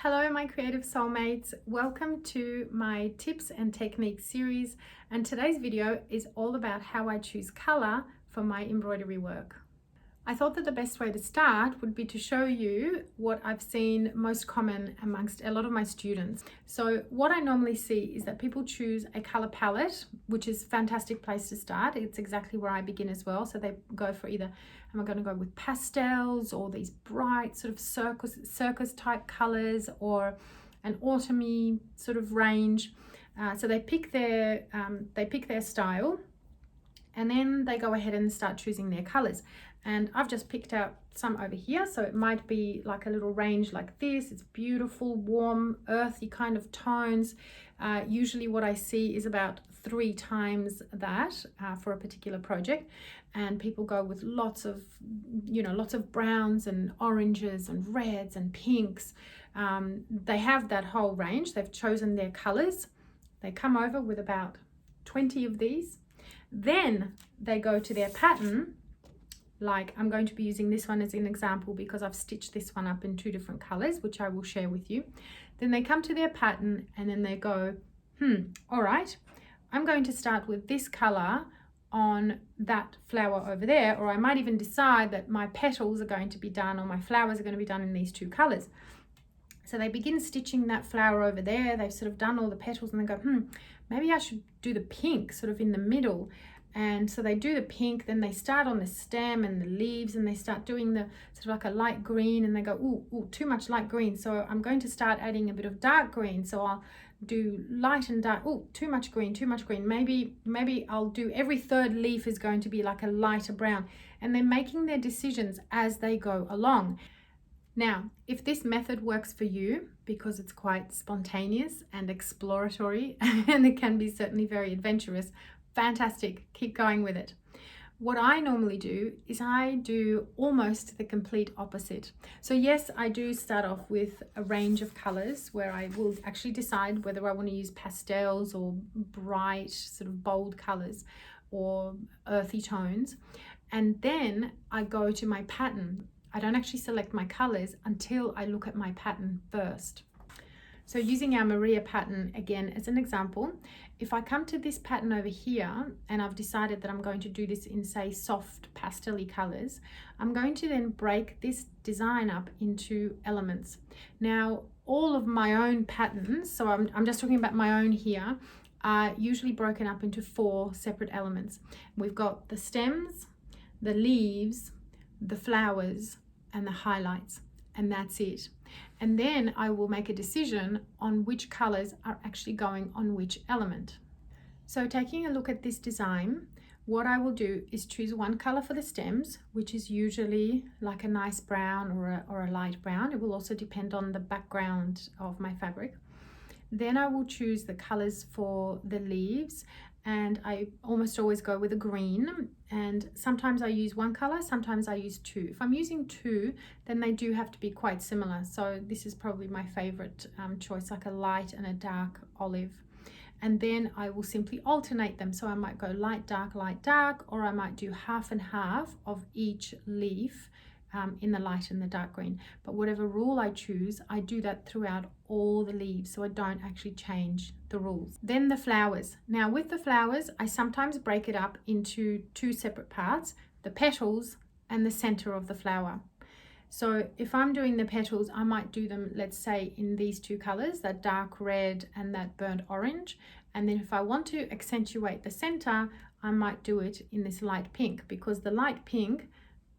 Hello, my creative soulmates. Welcome to my tips and techniques series. And today's video is all about how I choose color for my embroidery work. I thought that the best way to start would be to show you what I've seen most common amongst a lot of my students. So what I normally see is that people choose a color palette, which is a fantastic place to start. It's exactly where I begin as well. So they go for either, am I going to go with pastels or these bright sort of circus type colors or an autumny sort of range. So they pick their style, and then they go ahead and start choosing their colors. And I've just picked out some over here, so it might be like a little range like this. It's beautiful, warm, earthy kind of tones. Usually what I see is about 3 times that for a particular project, and people go with lots of browns and oranges and reds and pinks. They have that whole range. They've chosen their colors. They come over with about 20 of these. Then they go to their pattern. Like, I'm going to be using this one as an example because I've stitched this one up in 2 different colors, which I will share with you. Then they come to their pattern and then they go, all right, I'm going to start with this color on that flower over there, or I might even decide that my petals are going to be done or my flowers are going to be done in these 2 colors. So they begin stitching that flower over there. They've sort of done all the petals and they go, maybe I should do the pink sort of in the middle. And so they do the pink, then they start on the stem and the leaves, and they start doing the sort of like a light green, and they go, ooh, too much light green. So I'm going to start adding a bit of dark green. So I'll do light and dark. Oh, too much green. Maybe I'll do every 3rd leaf is going to be like a lighter brown. And they're making their decisions as they go along. Now, if this method works for you, because it's quite spontaneous and exploratory, and it can be certainly very adventurous, fantastic, keep going with it. What I normally do is I do almost the complete opposite. So yes, I do start off with a range of colors where I will actually decide whether I want to use pastels or bright, sort of bold colors or earthy tones. And then I go to my pattern. I don't actually select my colors until I look at my pattern first. So using our Maria pattern again as an example, if I come to this pattern over here and I've decided that I'm going to do this in, say, soft pastel-y colors, I'm going to then break this design up into elements. Now, all of my own patterns, so I'm just talking about my own here, are usually broken up into 4 separate elements. We've got the stems, the leaves, the flowers, and the highlights, and that's it. And then I will make a decision on which colors are actually going on which element. So taking a look at this design, what I will do is choose one color for the stems, which is usually like a nice brown or a light brown. It will also depend on the background of my fabric. Then I will choose the colors for the leaves, and I almost always go with a green, and sometimes I use 1 color, sometimes I use 2. If I'm using 2, then they do have to be quite similar. So this is probably my favorite choice, like a light and a dark olive. And then I will simply alternate them. So I might go light, dark, or I might do half and half of each leaf in the light and the dark green. But whatever rule I choose, I do that throughout all the leaves, so I don't actually change the rules. Then the flowers. Now with the flowers, I sometimes break it up into 2 separate parts, the petals and the center of the flower. So if I'm doing the petals, I might do them, let's say, in these 2 colors, that dark red and that burnt orange. And then if I want to accentuate the center, I might do it in this light pink, because the light pink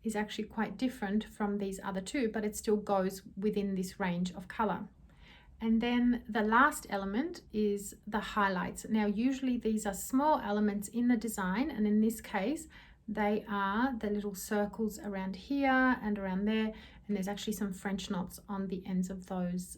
is actually quite different from these other 2, but it still goes within this range of color. And then the last element is the highlights. Now usually these are small elements in the design, and in this case they are the little circles around here and around there, and there's actually some French knots on the ends of those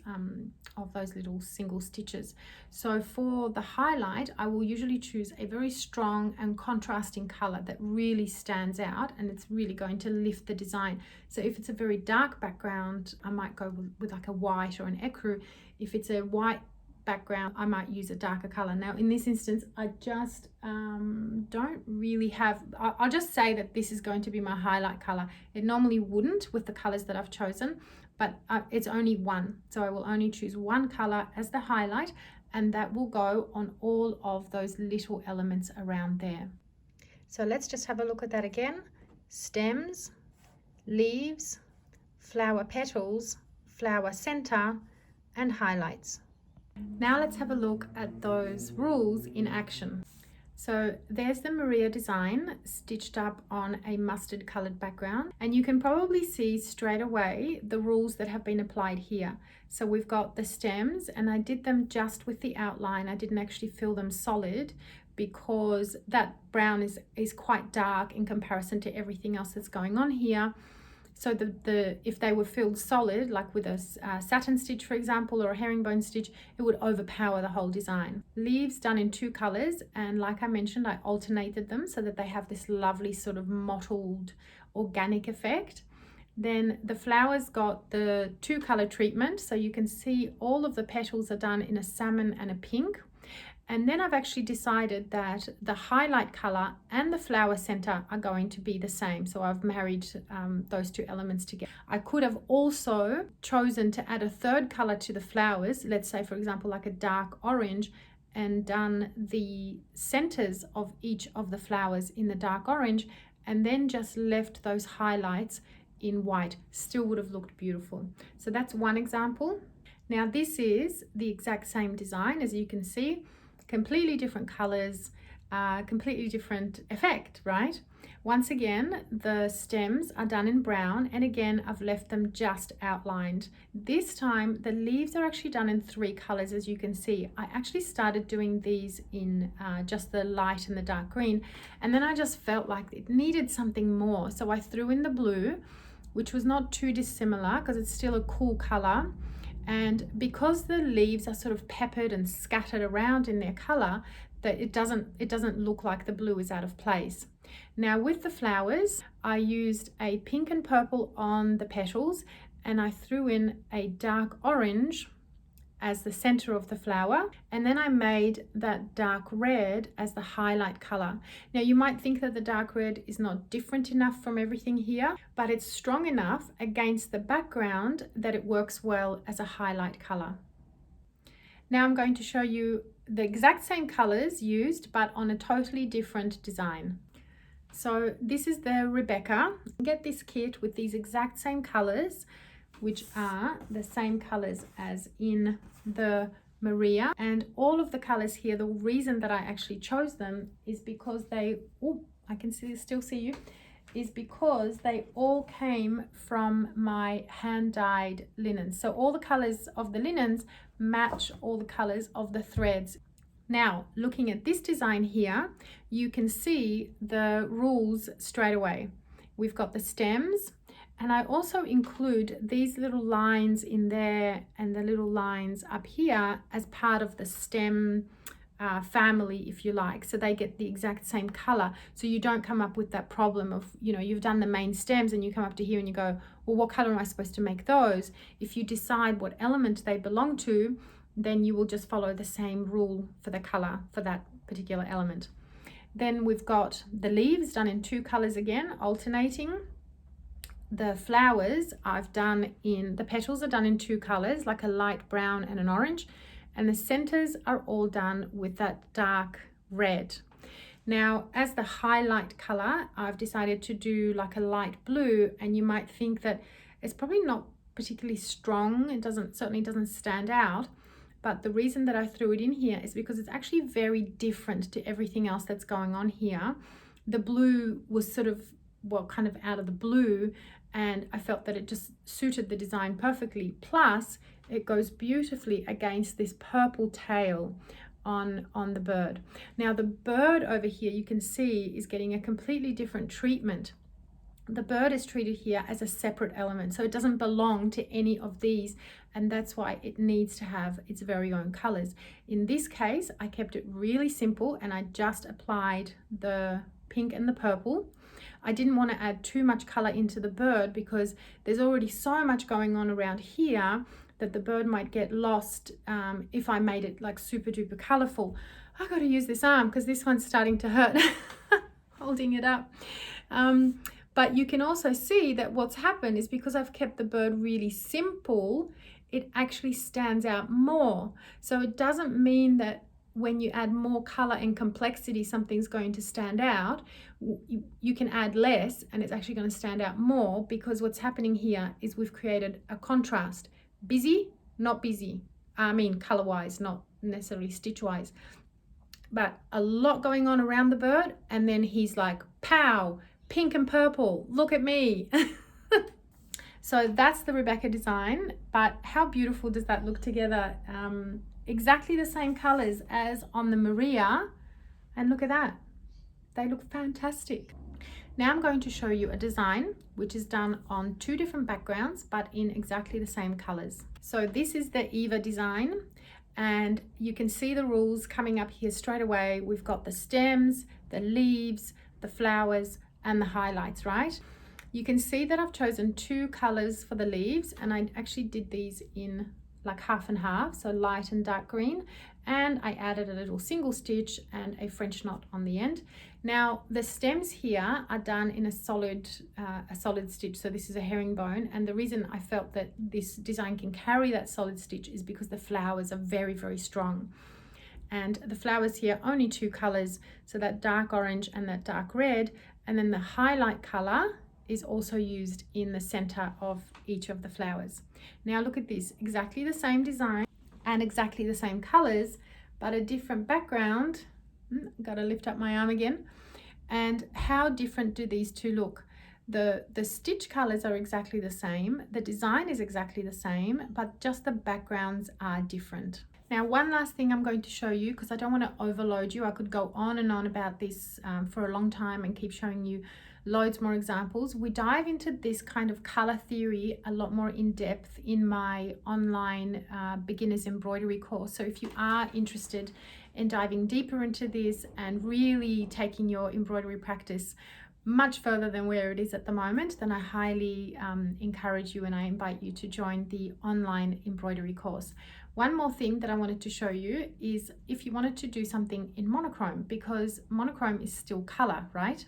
little single stitches. So for the highlight, I will usually choose a very strong and contrasting color that really stands out, and it's really going to lift the design. So if it's a very dark background, I might go with like a white or an ecru. If it's a white background, I might use a darker color. Now in this instance, I just don't really have, I'll just say that this is going to be my highlight color. It normally wouldn't with the colors that I've chosen, but it's only one. So I will only choose one color as the highlight, and that will go on all of those little elements around there. So let's just have a look at that again. Stems, leaves, flower petals, flower center, and highlights. Now let's have a look at those rules in action. So there's the Maria design stitched up on a mustard colored background, and you can probably see straight away the rules that have been applied here. So we've got the stems, and I did them just with the outline. I didn't actually fill them solid because that brown is quite dark in comparison to everything else that's going on here. So if they were filled solid, like with a satin stitch, for example, or a herringbone stitch, it would overpower the whole design. Leaves done in two colors, and like I mentioned, I alternated them so that they have this lovely sort of mottled organic effect. Then the flowers got the two color treatment, so you can see all of the petals are done in a salmon and a pink. And then I've actually decided that the highlight color and the flower center are going to be the same. So I've married those two elements together. I could have also chosen to add a third color to the flowers, let's say, for example, like a dark orange, and done the centers of each of the flowers in the dark orange, and then just left those highlights in white. Still would have looked beautiful. So that's one example. Now this is the exact same design, as you can see. Completely different colors, completely different effect, right? Once again, the stems are done in brown, and again, I've left them just outlined. This time, the leaves are actually done in three colors, as you can see. I actually started doing these in just the light and the dark green, and then I just felt like it needed something more. So I threw in the blue, which was not too dissimilar because it's still a cool color. And because the leaves are sort of peppered and scattered around in their color, that it doesn't look like the blue is out of place. Now with the flowers, I used a pink and purple on the petals, and I threw in a dark orange as the center of the flower, and then I made that dark red as the highlight color. Now you might think that the dark red is not different enough from everything here, but it's strong enough against the background that it works well as a highlight color. Now I'm going to show you the exact same colors used, but on a totally different design. So this is the Rebecca. Get this kit with these exact same colors, which are the same colors as in the Maria, and all of the colors here, the reason that I actually chose them is because I can still see you, is because they all came from my hand-dyed linens. So all the colors of the linens match all the colors of the threads. Now, looking at this design here, you can see the rules straight away. We've got the stems, and I also include these little lines in there and the little lines up here as part of the stem family, if you like, so they get the exact same color, so you don't come up with that problem of, you know, you've done the main stems and you come up to here and you go, well, what color am I supposed to make those? If you decide what element they belong to, then you will just follow the same rule for the color for that particular element. Then we've got the leaves done in two colors again, alternating. The flowers the petals are done in two colors, like a light brown and an orange, and the centers are all done with that dark red. Now, as the highlight color, I've decided to do like a light blue, and you might think that it's probably not particularly strong. It certainly doesn't stand out, but the reason that I threw it in here is because it's actually very different to everything else that's going on here. The blue was sort of, well, kind of out of the blue, and I felt that it just suited the design perfectly. Plus, it goes beautifully against this purple tail on the bird. Now, the bird over here, you can see, is getting a completely different treatment. The bird is treated here as a separate element, so it doesn't belong to any of these, and that's why it needs to have its very own colors. In this case, I kept it really simple, and I just applied the pink and the purple. I didn't want to add too much color into the bird because there's already so much going on around here that the bird might get lost if I made it like super duper colorful. I got to use this arm because this one's starting to hurt holding it up. But you can also see that what's happened is because I've kept the bird really simple, it actually stands out more. So it doesn't mean that when you add more color and complexity, something's going to stand out. You can add less and it's actually going to stand out more, because what's happening here is we've created a contrast. Busy, not busy. I mean, color-wise, not necessarily stitch-wise. But a lot going on around the bird, and then he's like, pow, pink and purple, look at me. So that's the Rebecca design, but how beautiful does that look together? Exactly the same colors as on the Maria, and look at that, they look fantastic. Now I'm going to show you a design which is done on 2 different backgrounds but in exactly the same colors. So this is the Eva design, and you can see the rules coming up here straight away. We've got the stems, the leaves, the flowers, and the highlights, right? You can see that I've chosen 2 colors for the leaves, and I actually did these in like half and half, so light and dark green, and I added a little single stitch and a French knot on the end. Now the stems here are done in a solid stitch, so this is a herringbone, and the reason I felt that this design can carry that solid stitch is because the flowers are very, very strong. And the flowers here, only 2 colors, so that dark orange and that dark red, and then the highlight color is also used in the center of each of the flowers. Now look at this, exactly the same design and exactly the same colors, but a different background. Gotta lift up my arm again. And how different do these 2 look? The stitch colors are exactly the same, the design is exactly the same, but just the backgrounds are different. Now, one last thing I'm going to show you, because I don't want to overload you. I could go on and on about this for a long time and keep showing you loads more examples. We dive into this kind of color theory a lot more in depth in my online beginners embroidery course. So if you are interested in diving deeper into this and really taking your embroidery practice much further than where it is at the moment, then I highly encourage you and I invite you to join the online embroidery course. One more thing that I wanted to show you is if you wanted to do something in monochrome, because monochrome is still color, right?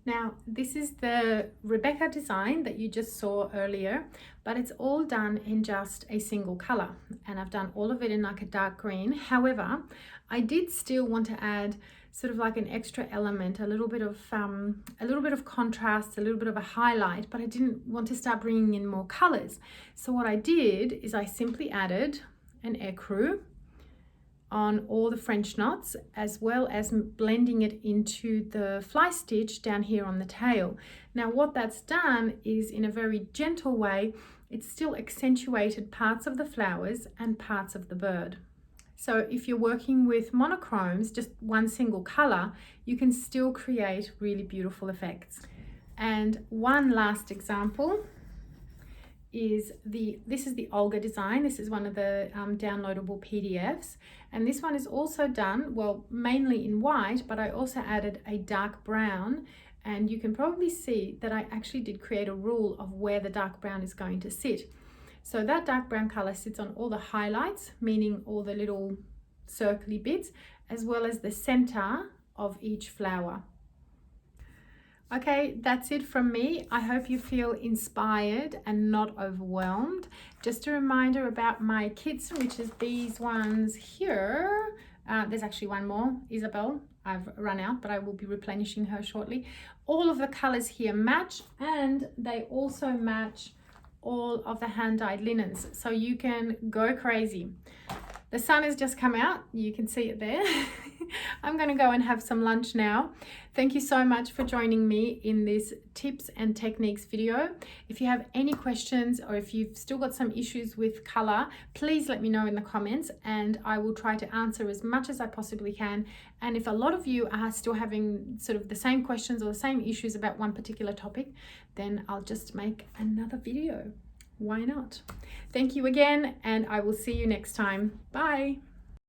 Now, this is the Rebecca design that you just saw earlier, but it's all done in just a single color, and I've done all of it in like a dark green. However, I did still want to add sort of like an extra element, a little bit of contrast, a little bit of a highlight, but I didn't want to start bringing in more colors. So what I did is I simply added an écru on all the French knots, as well as blending it into the fly stitch down here on the tail. Now what that's done is, in a very gentle way, it's still accentuated parts of the flowers and parts of the bird. So if you're working with monochromes, just one single color, you can still create really beautiful effects. And one last example is this is the Olga design. This is one of the downloadable PDFs, and this one is also done, well, mainly in white, but I also added a dark brown, and you can probably see that I actually did create a rule of where the dark brown is going to sit. So that dark brown color sits on all the highlights, meaning all the little circly bits, as well as the center of each flower. Okay, that's it from me. I hope you feel inspired and not overwhelmed. Just a reminder about my kits, which is these ones here. There's actually one more, Isabel. I've run out, but I will be replenishing her shortly. All of the colors here match, and they also match all of the hand-dyed linens, so you can go crazy. The sun has just come out, you can see it there. I'm going to go and have some lunch now. Thank you so much for joining me in this tips and techniques video. If you have any questions, or if you've still got some issues with color, please let me know in the comments, and I will try to answer as much as I possibly can. And if a lot of you are still having sort of the same questions or the same issues about one particular topic, then I'll just make another video. Why not? Thank you again, and I will see you next time. Bye.